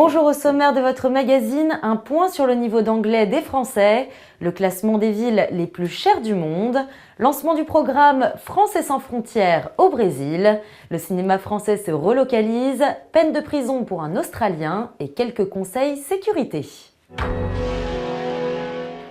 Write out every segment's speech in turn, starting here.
Bonjour, au sommaire de votre magazine, un point sur le niveau d'anglais des Français, le classement des villes les plus chères du monde, lancement du programme Français sans frontières au Brésil, le cinéma français se relocalise, peine de prison pour un Australien et quelques conseils sécurité.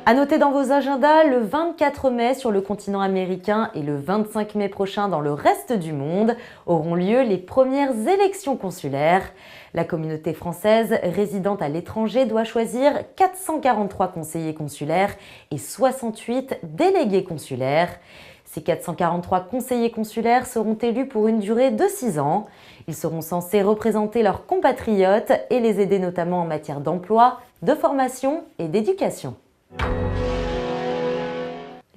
À noter dans vos agendas, le 24 mai sur le continent américain et le 25 mai prochain dans le reste du monde auront lieu les premières élections consulaires. La communauté française résidente à l'étranger doit choisir 443 conseillers consulaires et 68 délégués consulaires. Ces 443 conseillers consulaires seront élus pour une durée de 6 ans. Ils seront censés représenter leurs compatriotes et les aider notamment en matière d'emploi, de formation et d'éducation.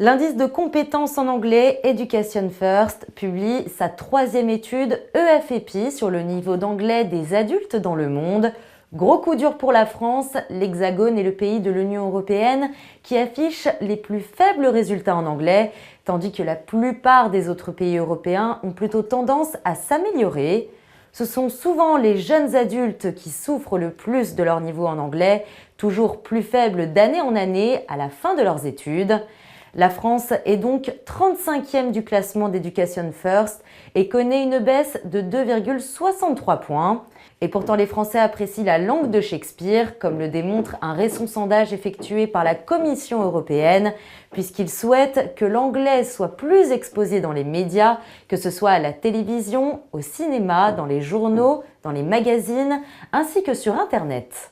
L'indice de compétences en anglais Education First publie sa 3e étude EFEPI sur le niveau d'anglais des adultes dans le monde. Gros coup dur pour la France, l'Hexagone est le pays de l'Union européenne qui affiche les plus faibles résultats en anglais, tandis que la plupart des autres pays européens ont plutôt tendance à s'améliorer. Ce sont souvent les jeunes adultes qui souffrent le plus de leur niveau en anglais, toujours plus faible d'année en année à la fin de leurs études. La France est donc 35e du classement d'Education First et connaît une baisse de 2,63 points. Et pourtant, les Français apprécient la langue de Shakespeare, comme le démontre un récent sondage effectué par la Commission européenne, puisqu'ils souhaitent que l'anglais soit plus exposé dans les médias, que ce soit à la télévision, au cinéma, dans les journaux, dans les magazines, ainsi que sur Internet.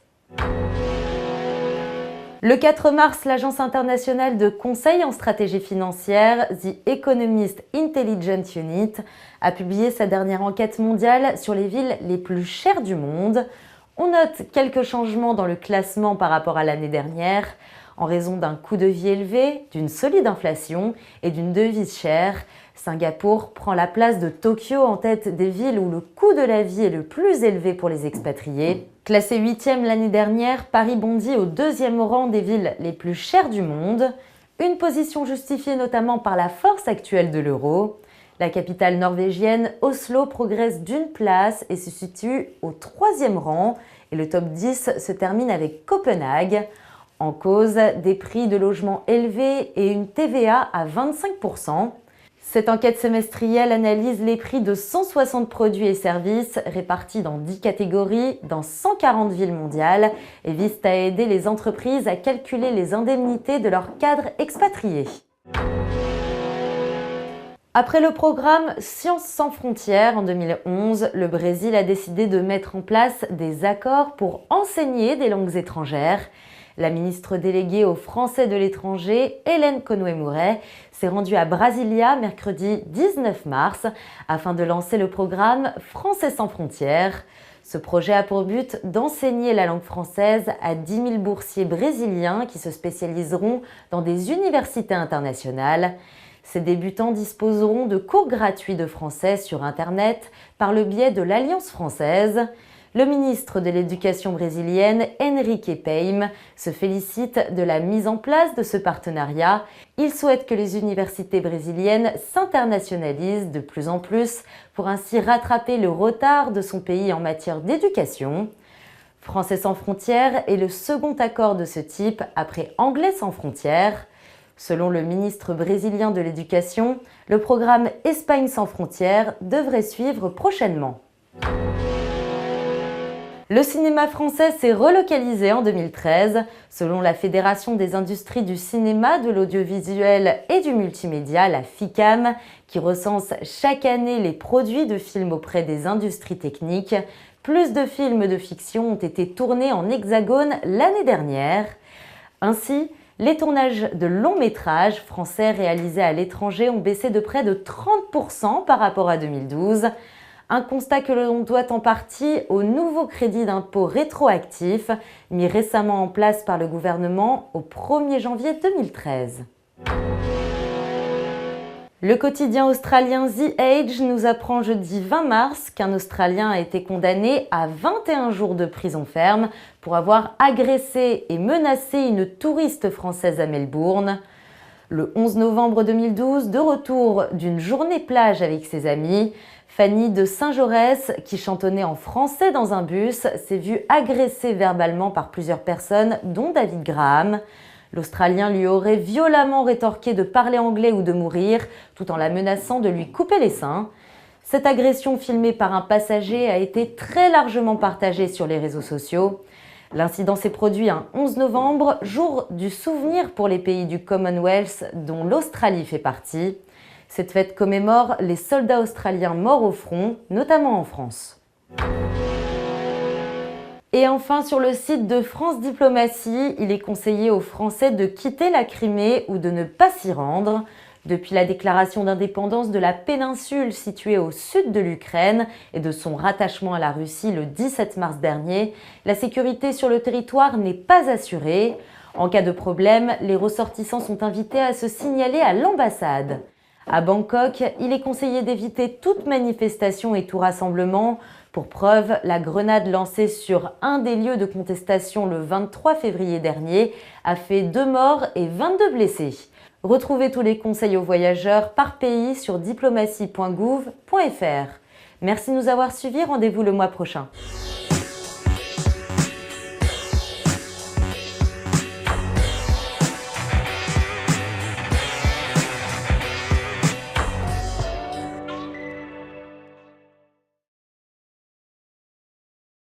Le 4 mars, l'Agence internationale de conseil en stratégie financière, The Economist Intelligence Unit, a publié sa dernière enquête mondiale sur les villes les plus chères du monde. On note quelques changements dans le classement par rapport à l'année dernière, en raison d'un coût de vie élevé, d'une solide inflation et d'une devise chère. Singapour prend la place de Tokyo en tête des villes où le coût de la vie est le plus élevé pour les expatriés. Classé 8e l'année dernière, Paris bondit au 2e rang des villes les plus chères du monde. Une position justifiée notamment par la force actuelle de l'euro. La capitale norvégienne, Oslo, progresse d'une place et se situe au 3e rang. Et le top 10 se termine avec Copenhague. En cause, des prix de logement élevés et une TVA à 25%. Cette enquête semestrielle analyse les prix de 160 produits et services répartis dans 10 catégories dans 140 villes mondiales et vise à aider les entreprises à calculer les indemnités de leurs cadres expatriés. Après le programme Sciences sans frontières en 2011, le Brésil a décidé de mettre en place des accords pour enseigner des langues étrangères. La ministre déléguée aux Français de l'étranger, Hélène Conway-Mouret, s'est rendue à Brasilia mercredi 19 mars afin de lancer le programme Français sans frontières. Ce projet a pour but d'enseigner la langue française à 10 000 boursiers brésiliens qui se spécialiseront dans des universités internationales. Ces débutants disposeront de cours gratuits de français sur Internet par le biais de l'Alliance française. Le ministre de l'Éducation brésilienne, Henrique Peim, se félicite de la mise en place de ce partenariat. Il souhaite que les universités brésiliennes s'internationalisent de plus en plus pour ainsi rattraper le retard de son pays en matière d'éducation. Français sans frontières est le second accord de ce type après Anglais sans frontières. Selon le ministre brésilien de l'Éducation, le programme Espagne sans frontières devrait suivre prochainement. Le cinéma français s'est relocalisé en 2013. Selon la Fédération des industries du cinéma, de l'audiovisuel et du multimédia, la FICAM, qui recense chaque année les produits de films auprès des industries techniques, plus de films de fiction ont été tournés en Hexagone l'année dernière. Ainsi, les tournages de longs métrages français réalisés à l'étranger ont baissé de près de 30% par rapport à 2012. Un constat que l'on doit en partie au nouveau crédit d'impôt rétroactif mis récemment en place par le gouvernement au 1er janvier 2013. Le quotidien australien The Age nous apprend jeudi 20 mars qu'un Australien a été condamné à 21 jours de prison ferme pour avoir agressé et menacé une touriste française à Melbourne. Le 11 novembre 2012, de retour d'une journée plage avec ses amis, Fanny de Saint-Jaurès, qui chantonnait en français dans un bus, s'est vue agressée verbalement par plusieurs personnes, dont David Graham. L'Australien lui aurait violemment rétorqué de parler anglais ou de mourir, tout en la menaçant de lui couper les seins. Cette agression filmée par un passager a été très largement partagée sur les réseaux sociaux. L'incident s'est produit un 11 novembre, jour du souvenir pour les pays du Commonwealth dont l'Australie fait partie. Cette fête commémore les soldats australiens morts au front, notamment en France. Et enfin, sur le site de France Diplomatie, il est conseillé aux Français de quitter la Crimée ou de ne pas s'y rendre. Depuis la déclaration d'indépendance de la péninsule située au sud de l'Ukraine et de son rattachement à la Russie le 17 mars dernier, la sécurité sur le territoire n'est pas assurée. En cas de problème, les ressortissants sont invités à se signaler à l'ambassade. À Bangkok, il est conseillé d'éviter toute manifestation et tout rassemblement. Pour preuve, la grenade lancée sur un des lieux de contestation le 23 février dernier a fait 2 morts et 22 blessés. Retrouvez tous les conseils aux voyageurs par pays sur diplomatie.gouv.fr. Merci de nous avoir suivis, rendez-vous le mois prochain.